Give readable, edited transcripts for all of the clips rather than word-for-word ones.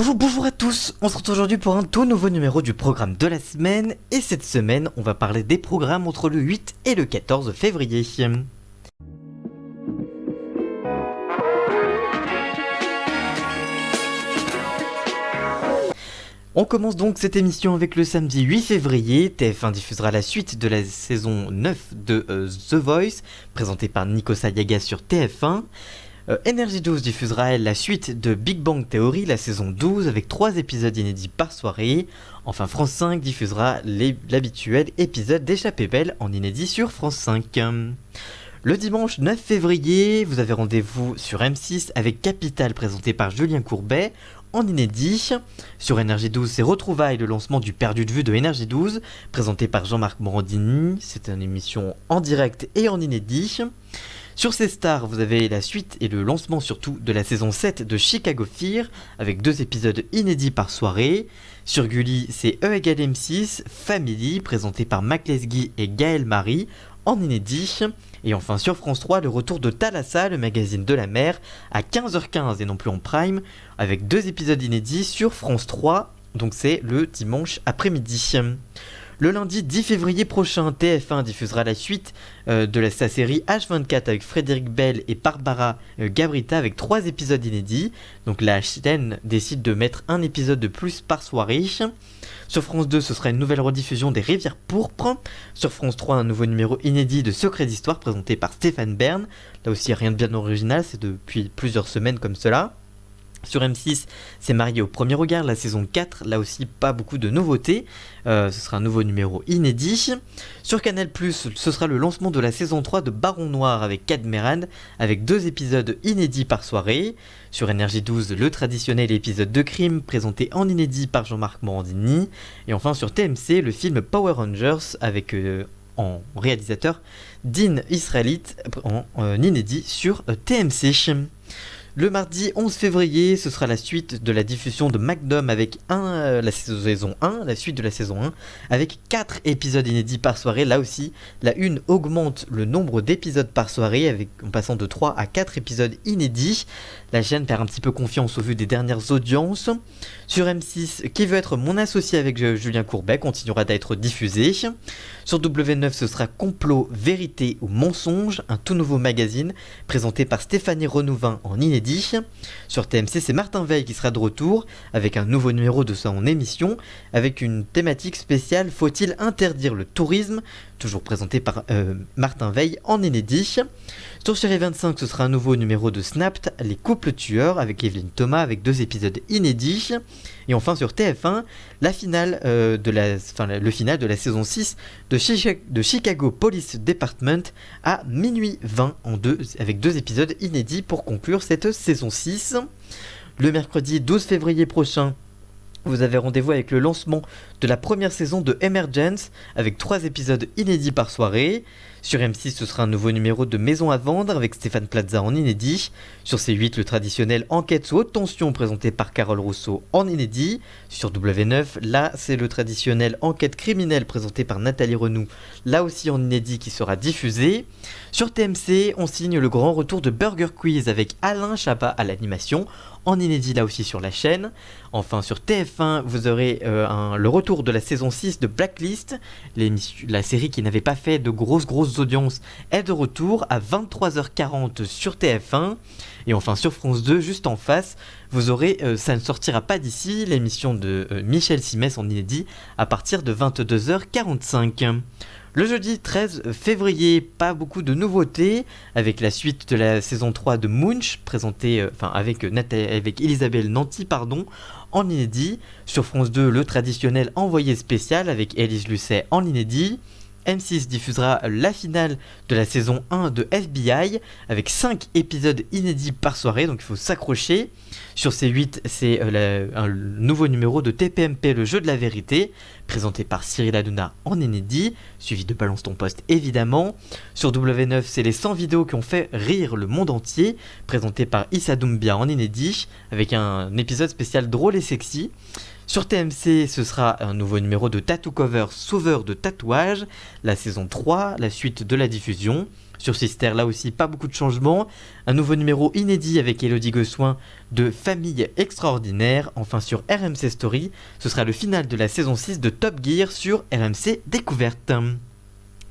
Bonjour à tous, on se retrouve aujourd'hui pour un tout nouveau numéro du programme de la semaine, et cette semaine on va parler des programmes entre le 8 et le 14 février. On commence donc cette émission avec le samedi 8 février, TF1 diffusera la suite de la saison 9 de The Voice, présentée par Nico Sayaga sur TF1. Energy 12 diffusera elle la suite de Big Bang Theory, la saison 12, avec 3 épisodes inédits par soirée. Enfin, France 5 diffusera l'habituel épisode d'Échappée Belle en inédit sur France 5. Le dimanche 9 février, vous avez rendez-vous sur M6 avec Capital présenté par Julien Courbet en inédit. Sur Energy 12, c'est Retrouvailles, le lancement du Perdu de vue de Energy 12, présenté par Jean-Marc Morandini. C'est une émission en direct et en inédit. Sur C-Star, vous avez la suite et le lancement surtout de la saison 7 de Chicago Fear, avec 2 épisodes inédits par soirée. Sur Gulli, c'est E = M6, Family, présenté par Mac Lesguy et Gaël Marie, en inédit. Et enfin sur France 3, le retour de Thalassa, le magazine de la mer, à 15h15 et non plus en prime, avec 2 épisodes inédits sur France 3, donc c'est le dimanche après-midi. Le lundi 10 février prochain, TF1 diffusera la suite de sa série H24 avec Frédéric Bell et Barbara Gabrita avec 3 épisodes inédits. Donc la chaîne décide de mettre un épisode de plus par soirée. Sur France 2, ce sera une nouvelle rediffusion des Rivières Pourpres. Sur France 3, un nouveau numéro inédit de Secrets d'Histoire présenté par Stéphane Bern. Là aussi, rien de bien original, c'est depuis plusieurs semaines comme cela. Sur M6, c'est Marié au premier regard, la saison 4, là aussi pas beaucoup de nouveautés, ce sera un nouveau numéro inédit. Sur Canal+, ce sera le lancement de la saison 3 de Baron Noir avec Cadmerade, avec 2 épisodes inédits par soirée. Sur Energy 12, le traditionnel épisode de crime, présenté en inédit par Jean-Marc Morandini. Et enfin sur TMC, le film Power Rangers, avec en réalisateur Dean Israelite, en inédit sur TMC. Le mardi 11 février, ce sera la suite de la diffusion de Magnum avec la saison 1, la suite de la saison 1, avec 4 épisodes inédits par soirée. Là aussi, la une augmente le nombre d'épisodes par soirée, en passant de 3 à 4 épisodes inédits. La chaîne perd un petit peu confiance au vu des dernières audiences. Sur M6, Qui veut être mon associé avec Julien Courbet continuera d'être diffusé. Sur W9, ce sera Complot, Vérité ou Mensonge, un tout nouveau magazine présenté par Stéphanie Renouvin en inédit. Sur TMC, c'est Martin Veil qui sera de retour avec un nouveau numéro de son émission avec une thématique spéciale Faut-il interdire le tourisme, toujours présenté par Martin Veil en inédit. Sur Chérie 25, ce sera un nouveau numéro de Snapped, Les couples tueurs avec Evelyne Thomas avec 2 épisodes inédits. Et enfin sur TF1, le final de la saison 6 de Chicago Police Department à minuit 20 avec 2 épisodes inédits pour conclure cette saison 6. Le mercredi 12 février prochain, vous avez rendez-vous avec le lancement de la première saison de Emergence avec 3 épisodes inédits par soirée. Sur M6, ce sera un nouveau numéro de Maison à vendre avec Stéphane Plaza en inédit. Sur C8, le traditionnel Enquête sous haute tension présenté par Carole Rousseau en inédit. Sur W9, là, c'est le traditionnel Enquête criminelle présenté par Nathalie Renoux, là aussi en inédit qui sera diffusé. Sur TMC, on signe le grand retour de Burger Quiz avec Alain Chabat à l'animation, en inédit là aussi sur la chaîne. Enfin sur TF1, vous aurez le retour de la saison 6 de Blacklist, la série qui n'avait pas fait de grosses audiences est de retour à 23h40 sur TF1. Et enfin sur France 2, juste en face, vous aurez Ça ne sortira pas d'ici, l'émission de Michel Simès en inédit à partir de 22h45. Le jeudi 13 février, pas beaucoup de nouveautés, avec la suite de la saison 3 de Munch, présentée avec Elisabeth Nanty, en inédit. Sur France 2, le traditionnel Envoyé spécial avec Élise Lucet en inédit. M6 diffusera la finale de la saison 1 de FBI avec 5 épisodes inédits par soirée, donc il faut s'accrocher. Sur C8, c'est un nouveau numéro de TPMP, le jeu de la vérité, présenté par Cyril Hanouna en inédit, suivi de Balance ton poste évidemment. Sur W9, c'est les 100 vidéos qui ont fait rire le monde entier, présenté par Issa Doumbia en inédit, avec un épisode spécial drôle et sexy. Sur TMC, ce sera un nouveau numéro de Tattoo Cover, sauveur de tatouages, la saison 3, la suite de la diffusion. Sur Sister, là aussi, pas beaucoup de changements. Un nouveau numéro inédit avec Elodie Gossuin de Famille extraordinaire. Enfin, sur RMC Story, ce sera le final de la saison 6 de Top Gear sur RMC Découverte.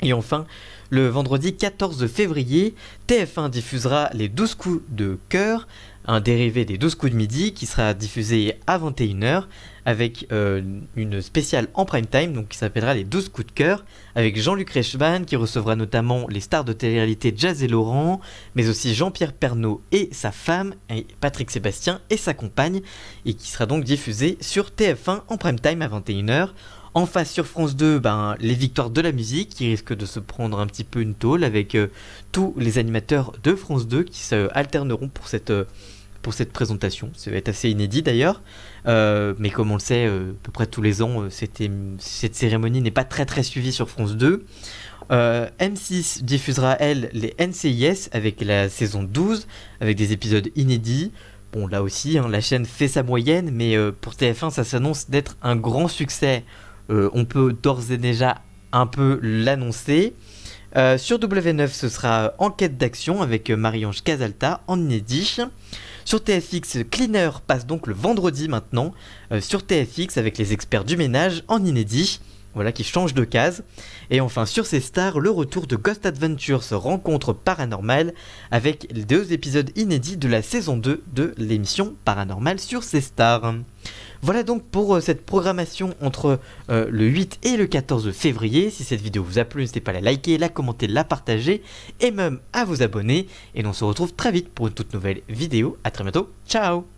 Et enfin, le vendredi 14 février, TF1 diffusera les 12 coups de cœur, un dérivé des 12 coups de midi qui sera diffusé à 21h avec une spéciale en prime time, donc qui s'appellera les 12 coups de cœur, avec Jean-Luc Reichmann qui recevra notamment les stars de télé-réalité Jazz et Laurent, mais aussi Jean-Pierre Pernaut et sa femme, et Patrick Sébastien et sa compagne, et qui sera donc diffusé sur TF1 en prime time à 21h. En face sur France 2, les victoires de la musique qui risquent de se prendre un petit peu une tôle avec tous les animateurs de France 2 qui se alterneront pour cette présentation. Ça va être assez inédit d'ailleurs, mais comme on le sait, à peu près tous les ans, cette cérémonie n'est pas très très suivie sur France 2. M6 diffusera elle les NCIS avec la saison 12, avec des épisodes inédits. Bon, là aussi, la chaîne fait sa moyenne, mais pour TF1, ça s'annonce d'être un grand succès. On peut d'ores et déjà un peu l'annoncer. Sur W9, ce sera Enquête d'action avec Marie-Ange Casalta en inédit. Sur TFX, Cleaner passe donc le vendredi maintenant. Sur TFX avec les experts du ménage en inédit. Voilà, qui change de case. Et enfin sur ces stars, le retour de Ghost Adventures Rencontre Paranormale avec les 2 épisodes inédits de la saison 2 de l'émission Paranormale sur ces stars. Voilà donc pour cette programmation entre le 8 et le 14 février. Si cette vidéo vous a plu, n'hésitez pas à la liker, la commenter, la partager et même à vous abonner. Et on se retrouve très vite pour une toute nouvelle vidéo. A très bientôt, ciao.